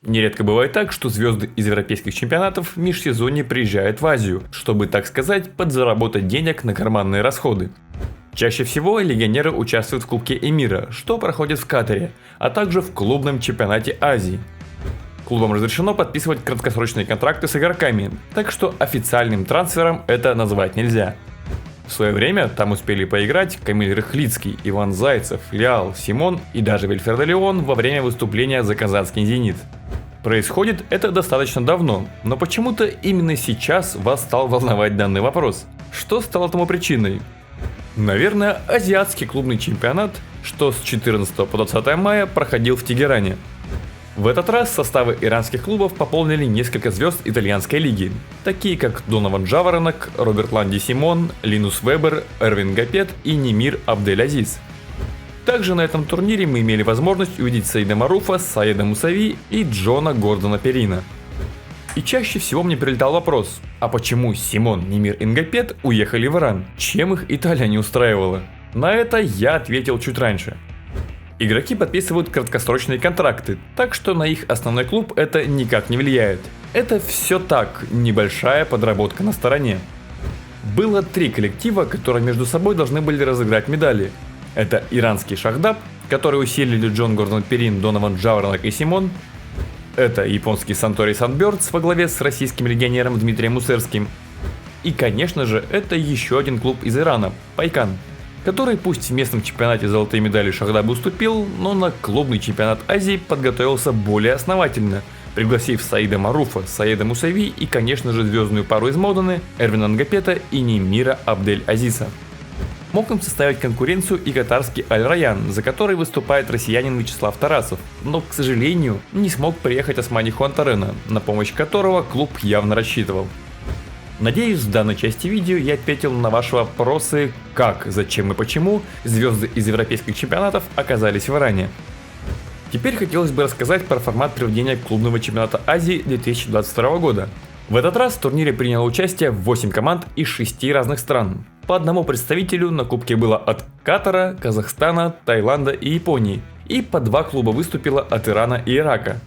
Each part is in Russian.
Нередко бывает так, что звезды из европейских чемпионатов в межсезонье приезжают в Азию, чтобы, так сказать, подзаработать денег на карманные расходы. Чаще всего легионеры участвуют в Кубке Эмира, что проходит в Катаре, а также в клубном чемпионате Азии. Клубам разрешено подписывать краткосрочные контракты с игроками, так что официальным трансфером это назвать нельзя. В свое время там успели поиграть Камиль Рыхлицкий, Иван Зайцев, Лиал, Симон и даже Вильфредо Леон во время выступления за казанский «Зенит». Происходит это достаточно давно, но почему-то именно сейчас вас стал волновать данный вопрос. Что стало тому причиной? Наверное, азиатский клубный чемпионат, что с 14 по 20 мая проходил в Тегеране. В этот раз составы иранских клубов пополнили несколько звезд итальянской лиги, такие как Донован Джаворонок, Роберт Ланди Симон, Линус Вебер, Эрвин Гапет и Немир Абдель-Азиз. Также на этом турнире мы имели возможность увидеть Саида Маруфа, Саида Мусави и Джона Гордона Перина. И чаще всего мне прилетал вопрос, а почему Симон, Немир и Гапет уехали в Иран? Чем их Италия не устраивала? На это я ответил чуть раньше. Игроки подписывают краткосрочные контракты, так что на их основной клуб это никак не влияет. Это все так, небольшая подработка на стороне. Было 3 коллектива, которые между собой должны были разыграть медали. Это иранский Шахдаб, который усилили Джон Гордон Перин, Донован Джаворонок и Симон. Это японский Сантори Санбердс во главе с российским легионером Дмитрием Мусерским. И конечно же, это еще один клуб из Ирана, Пайкан, который пусть в местном чемпионате золотые медали Шахдабу уступил, но на клубный чемпионат Азии подготовился более основательно, пригласив Саида Маруфа, Саида Мусави и, конечно же, звездную пару из Модены Эрвина Нгапета и Немира Абдель-Азиза. Мог им составить конкуренцию и катарский Аль-Раян, за который выступает россиянин Вячеслав Тарасов, но, к сожалению, не смог приехать Османи Хуантарена, на помощь которого клуб явно рассчитывал. Надеюсь, в данной части видео я ответил на ваши вопросы как, зачем и почему звезды из европейских чемпионатов оказались в Иране. Теперь хотелось бы рассказать про формат проведения клубного чемпионата Азии 2022 года. В этот раз в турнире приняло участие 8 команд из 6 разных стран. По одному представителю на кубке было от Катара, Казахстана, Таиланда и Японии, и по 2 клуба выступило от Ирана и Ирака.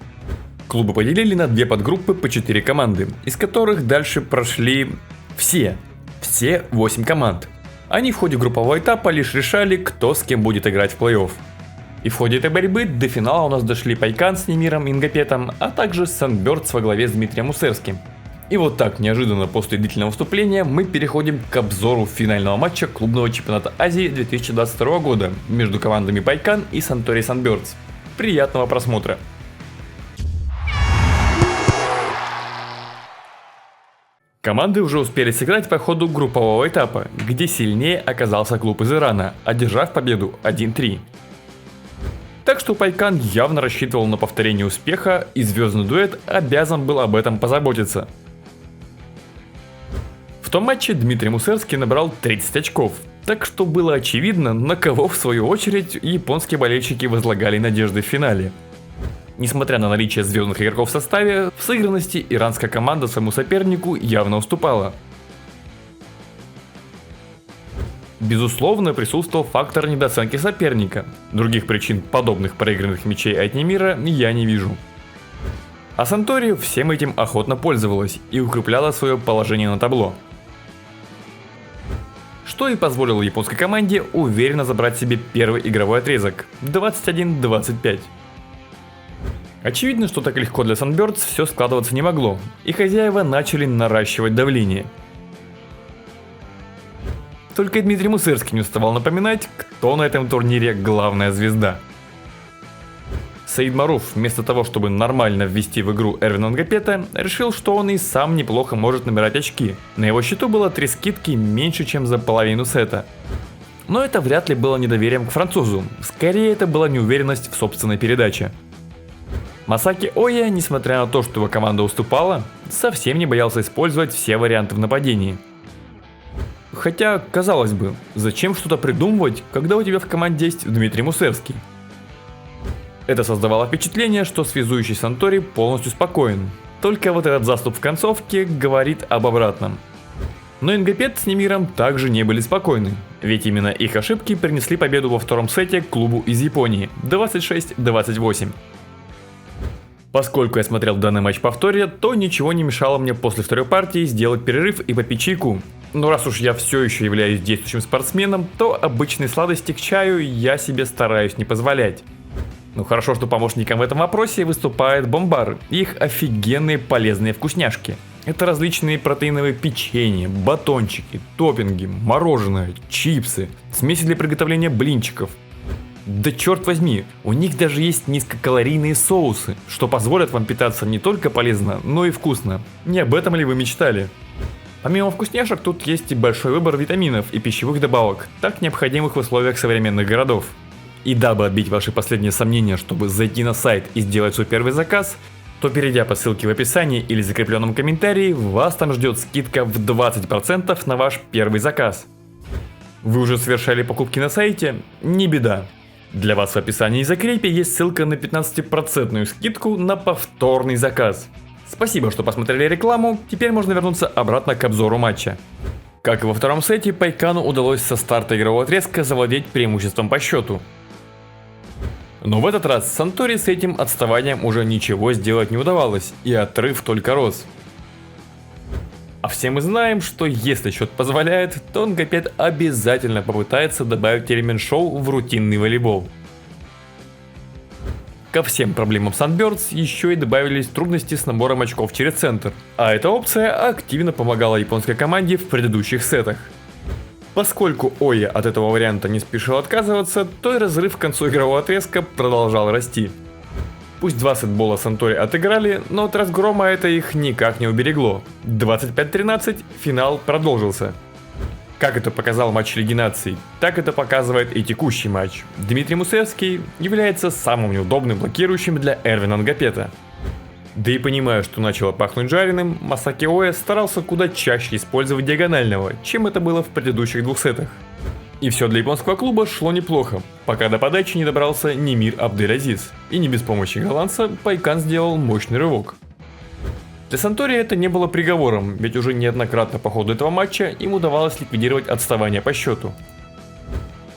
Клубы поделили на 2 подгруппы по 4 команды, из которых дальше прошли все 8 команд. Они в ходе группового этапа лишь решали, кто с кем будет играть в плей-офф. И в ходе этой борьбы до финала у нас дошли Пайкан с Немиром и Нгапетом, а также Санбердс во главе с Дмитрием Мусерским. И вот так неожиданно после длительного выступления мы переходим к обзору финального матча клубного чемпионата Азии 2022 года между командами Пайкан и Сантори Санбердс. Приятного просмотра! Команды уже успели сыграть по ходу группового этапа, где сильнее оказался клуб из Ирана, одержав победу 1-3. Так что Пайкан явно рассчитывал на повторение успеха, и звездный дуэт обязан был об этом позаботиться. В том матче Дмитрий Мусерский набрал 30 очков, так что было очевидно, на кого в свою очередь японские болельщики возлагали надежды в финале. Несмотря на наличие звездных игроков в составе, в сыгранности иранская команда своему сопернику явно уступала. Безусловно, присутствовал фактор недооценки соперника. Других причин подобных проигранных мячей от Немира я не вижу. А Сантори всем этим охотно пользовалась и укрепляла свое положение на табло. Что и позволило японской команде уверенно забрать себе первый игровой отрезок – 21-25. Очевидно, что так легко для Санбердс все складываться не могло, и хозяева начали наращивать давление. Только Дмитрий Мусерский не уставал напоминать, кто на этом турнире главная звезда. Саид Маруф, вместо того, чтобы нормально ввести в игру Эрвина Нгапета, решил, что он и сам неплохо может набирать очки. На его счету было 3 скидки меньше, чем за половину сета. Но это вряд ли было недоверием к французу, скорее это была неуверенность в собственной передаче. Масаки Оя, несмотря на то, что его команда уступала, совсем не боялся использовать все варианты в нападении. Хотя, казалось бы, зачем что-то придумывать, когда у тебя в команде есть Дмитрий Мусерский? Это создавало впечатление, что связующий Сантори полностью спокоен. Только вот этот заступ в концовке говорит об обратном. Но Нгапет с Немиром также не были спокойны, ведь именно их ошибки принесли победу во втором сете клубу из Японии 26-28. Поскольку я смотрел данный матч в повторе, то ничего не мешало мне после второй партии сделать перерыв и попить чайку. Но раз уж я все еще являюсь действующим спортсменом, то обычные сладости к чаю я себе стараюсь не позволять. Ну хорошо, что помощником в этом вопросе выступает Бомбар и их офигенные полезные вкусняшки. Это различные протеиновые печенья, батончики, топпинги, мороженое, чипсы, смеси для приготовления блинчиков. Да черт возьми, у них даже есть низкокалорийные соусы, что позволят вам питаться не только полезно, но и вкусно. Не об этом ли вы мечтали? Помимо вкусняшек, тут есть и большой выбор витаминов и пищевых добавок, так необходимых в условиях современных городов. И дабы отбить ваши последние сомнения, чтобы зайти на сайт и сделать свой первый заказ, то перейдя по ссылке в описании или закрепленном комментарии, вас там ждет скидка в 20% на ваш первый заказ. Вы уже совершали покупки на сайте? Не беда. Для вас в описании и закрепе есть ссылка на 15% скидку на повторный заказ. Спасибо, что посмотрели рекламу, теперь можно вернуться обратно к обзору матча. Как и во втором сете, Пайкану удалось со старта игрового отрезка завладеть преимуществом по счету. Но в этот раз Сантори с этим отставанием уже ничего сделать не удавалось, и отрыв только рос. А все мы знаем, что если счет позволяет, то Нгапет обязательно попытается добавить элемент шоу в рутинный волейбол. Ко всем проблемам Sunbirds еще и добавились трудности с набором очков через центр, а эта опция активно помогала японской команде в предыдущих сетах. Поскольку Оя от этого варианта не спешил отказываться, то и разрыв к концу игрового отрезка продолжал расти. Пусть два сетбола Сантори отыграли, но от разгрома это их никак не уберегло. 25-13, финал продолжился. Как это показал матч Лиги Наций, так это показывает и текущий матч. Дмитрий Мусевский является самым неудобным блокирующим для Эрвина Нгапета. Да и понимая, что начало пахнуть жареным, Масаки Оя старался куда чаще использовать диагонального, чем это было в предыдущих двух сетах. И все для японского клуба шло неплохо, пока до подачи не добрался Немир Абдель-Азиз, и не без помощи голландца Пайкан сделал мощный рывок. Для Сантори это не было приговором, ведь уже неоднократно по ходу этого матча им удавалось ликвидировать отставание по счету.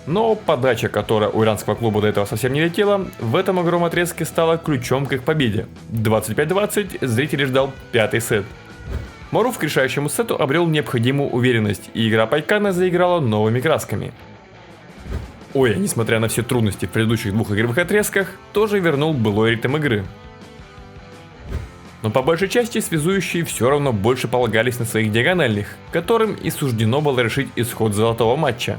Но подача, которая у иранского клуба до этого совсем не летела, в этом игровом отрезке стала ключом к их победе. 25-20 зрители ждал пятый сет. Маруф к решающему сету обрел необходимую уверенность, и игра Пайкана заиграла новыми красками. Оя, несмотря на все трудности в предыдущих двух игровых отрезках, тоже вернул былой ритм игры. Но по большей части связующие все равно больше полагались на своих диагональных, которым и суждено было решить исход золотого матча.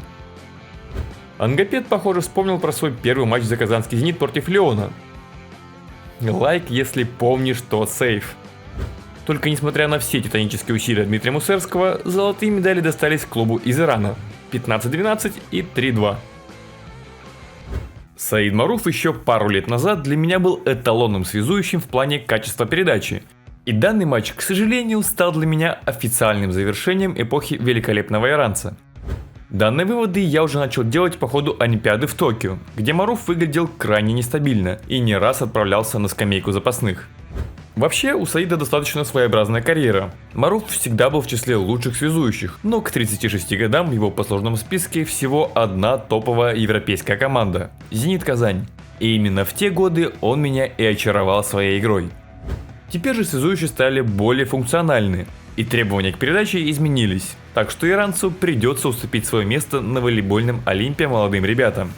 Нгапет, похоже, вспомнил про свой первый матч за казанский «Зенит» против Леона. Лайк, если помнишь тот сейв. Только несмотря на все титанические усилия Дмитрия Мусерского, золотые медали достались клубу из Ирана. 15-12 и 3-2. Саид Маруф еще пару лет назад для меня был эталонным связующим в плане качества передачи. И данный матч, к сожалению, стал для меня официальным завершением эпохи великолепного иранца. Данные выводы я уже начал делать по ходу Олимпиады в Токио, где Маруф выглядел крайне нестабильно и не раз отправлялся на скамейку запасных. Вообще, у Саида достаточно своеобразная карьера. Маруф всегда был в числе лучших связующих, но к 36 годам в его послужном списке всего одна топовая европейская команда – «Зенит Казань». И именно в те годы он меня и очаровал своей игрой. Теперь же связующие стали более функциональны, и требования к передаче изменились, так что иранцу придется уступить свое место на волейбольном Олимпе молодым ребятам.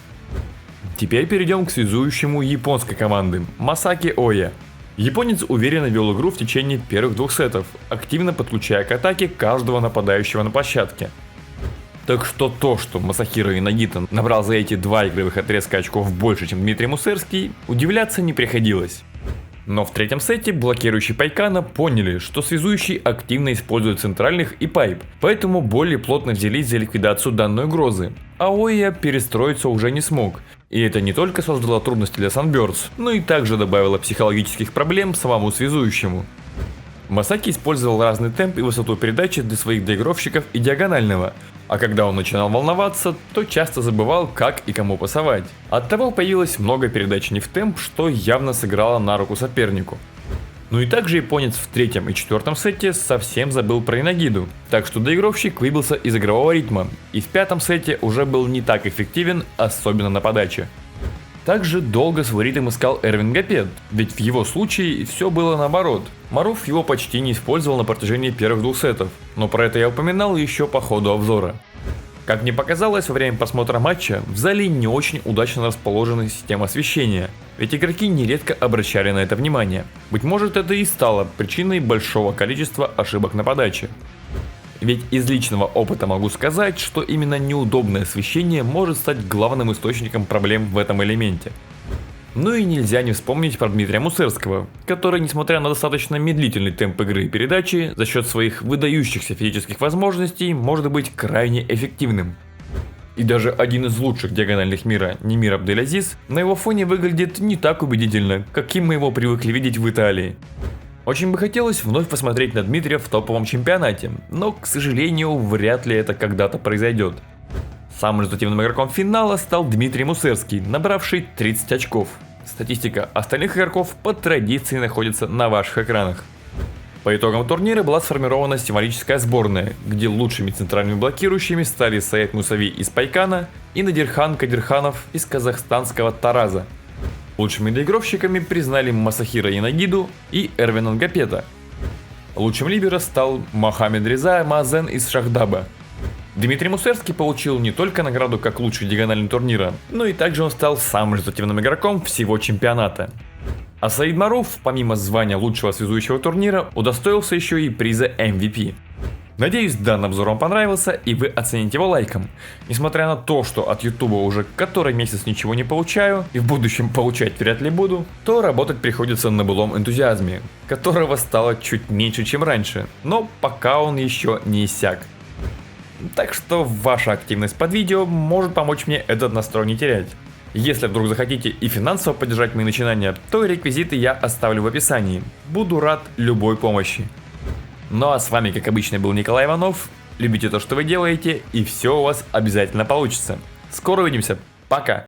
Теперь перейдем к связующему японской команды – Масаки Оя. Японец уверенно вел игру в течение первых двух сетов, активно подключая к атаке каждого нападающего на площадке. Так что то, что Масахиро Инагита набрал за эти два игровых отрезка очков больше, чем Дмитрий Мусерский, удивляться не приходилось. Но в третьем сете блокирующие Пайкана поняли, что связующий активно использует центральных и пайп, поэтому более плотно взялись за ликвидацию данной угрозы. А Оя перестроиться уже не смог, и это не только создало трудности для Sunbirds, но и также добавило психологических проблем самому связующему. Масаки использовал разный темп и высоту передачи для своих доигровщиков и диагонального, а когда он начинал волноваться, то часто забывал, как и кому пасовать. Оттого появилось много передач не в темп, что явно сыграло на руку сопернику. Ну и также японец в третьем и четвертом сете совсем забыл про Инагиду, так что доигровщик выбился из игрового ритма, и в пятом сете уже был не так эффективен, особенно на подаче. Также долго с фаворитом искал Эрвин Гапет, ведь в его случае все было наоборот. Маруф его почти не использовал на протяжении первых двух сетов, но про это я упоминал еще по ходу обзора. Как мне показалось, во время просмотра матча в зале не очень удачно расположена система освещения, ведь игроки нередко обращали на это внимание. Быть может, это и стало причиной большого количества ошибок на подаче. Ведь из личного опыта могу сказать, что именно неудобное освещение может стать главным источником проблем в этом элементе. Ну и нельзя не вспомнить про Дмитрия Мусерского, который, несмотря на достаточно медлительный темп игры и передачи, за счет своих выдающихся физических возможностей может быть крайне эффективным. И даже один из лучших диагональных мира, Немир Абдель-Азиз, на его фоне выглядит не так убедительно, каким мы его привыкли видеть в Италии. Очень бы хотелось вновь посмотреть на Дмитрия в топовом чемпионате, но, к сожалению, вряд ли это когда-то произойдет. Самым результативным игроком финала стал Дмитрий Мусерский, набравший 30 очков. Статистика остальных игроков по традиции находится на ваших экранах. По итогам турнира была сформирована символическая сборная, где лучшими центральными блокирующими стали Саид Мусави из Пайкана и Надирхан Кадирханов из казахстанского Тараза. Лучшими доигровщиками признали Масахира Янагиду и Эрвина Гапета. Лучшим либеро стал Мохаммед Реза Маазен из Шахдаба. Дмитрий Мусерский получил не только награду как лучший диагональный турнира, но и также он стал самым результативным игроком всего чемпионата. А Саид Маруф, помимо звания лучшего связующего турнира, удостоился еще и приза MVP. Надеюсь, данный обзор вам понравился и вы оцените его лайком. Несмотря на то, что от YouTube уже который месяц ничего не получаю и в будущем получать вряд ли буду, то работать приходится на былом энтузиазме, которого стало чуть меньше, чем раньше, но пока он еще не иссяк. Так что ваша активность под видео может помочь мне этот настрой не терять. Если вдруг захотите и финансово поддержать мои начинания, то реквизиты я оставлю в описании. Буду рад любой помощи. Ну а с вами, как обычно, был Николай Иванов. Любите то, что вы делаете, и все у вас обязательно получится. Скоро увидимся. Пока!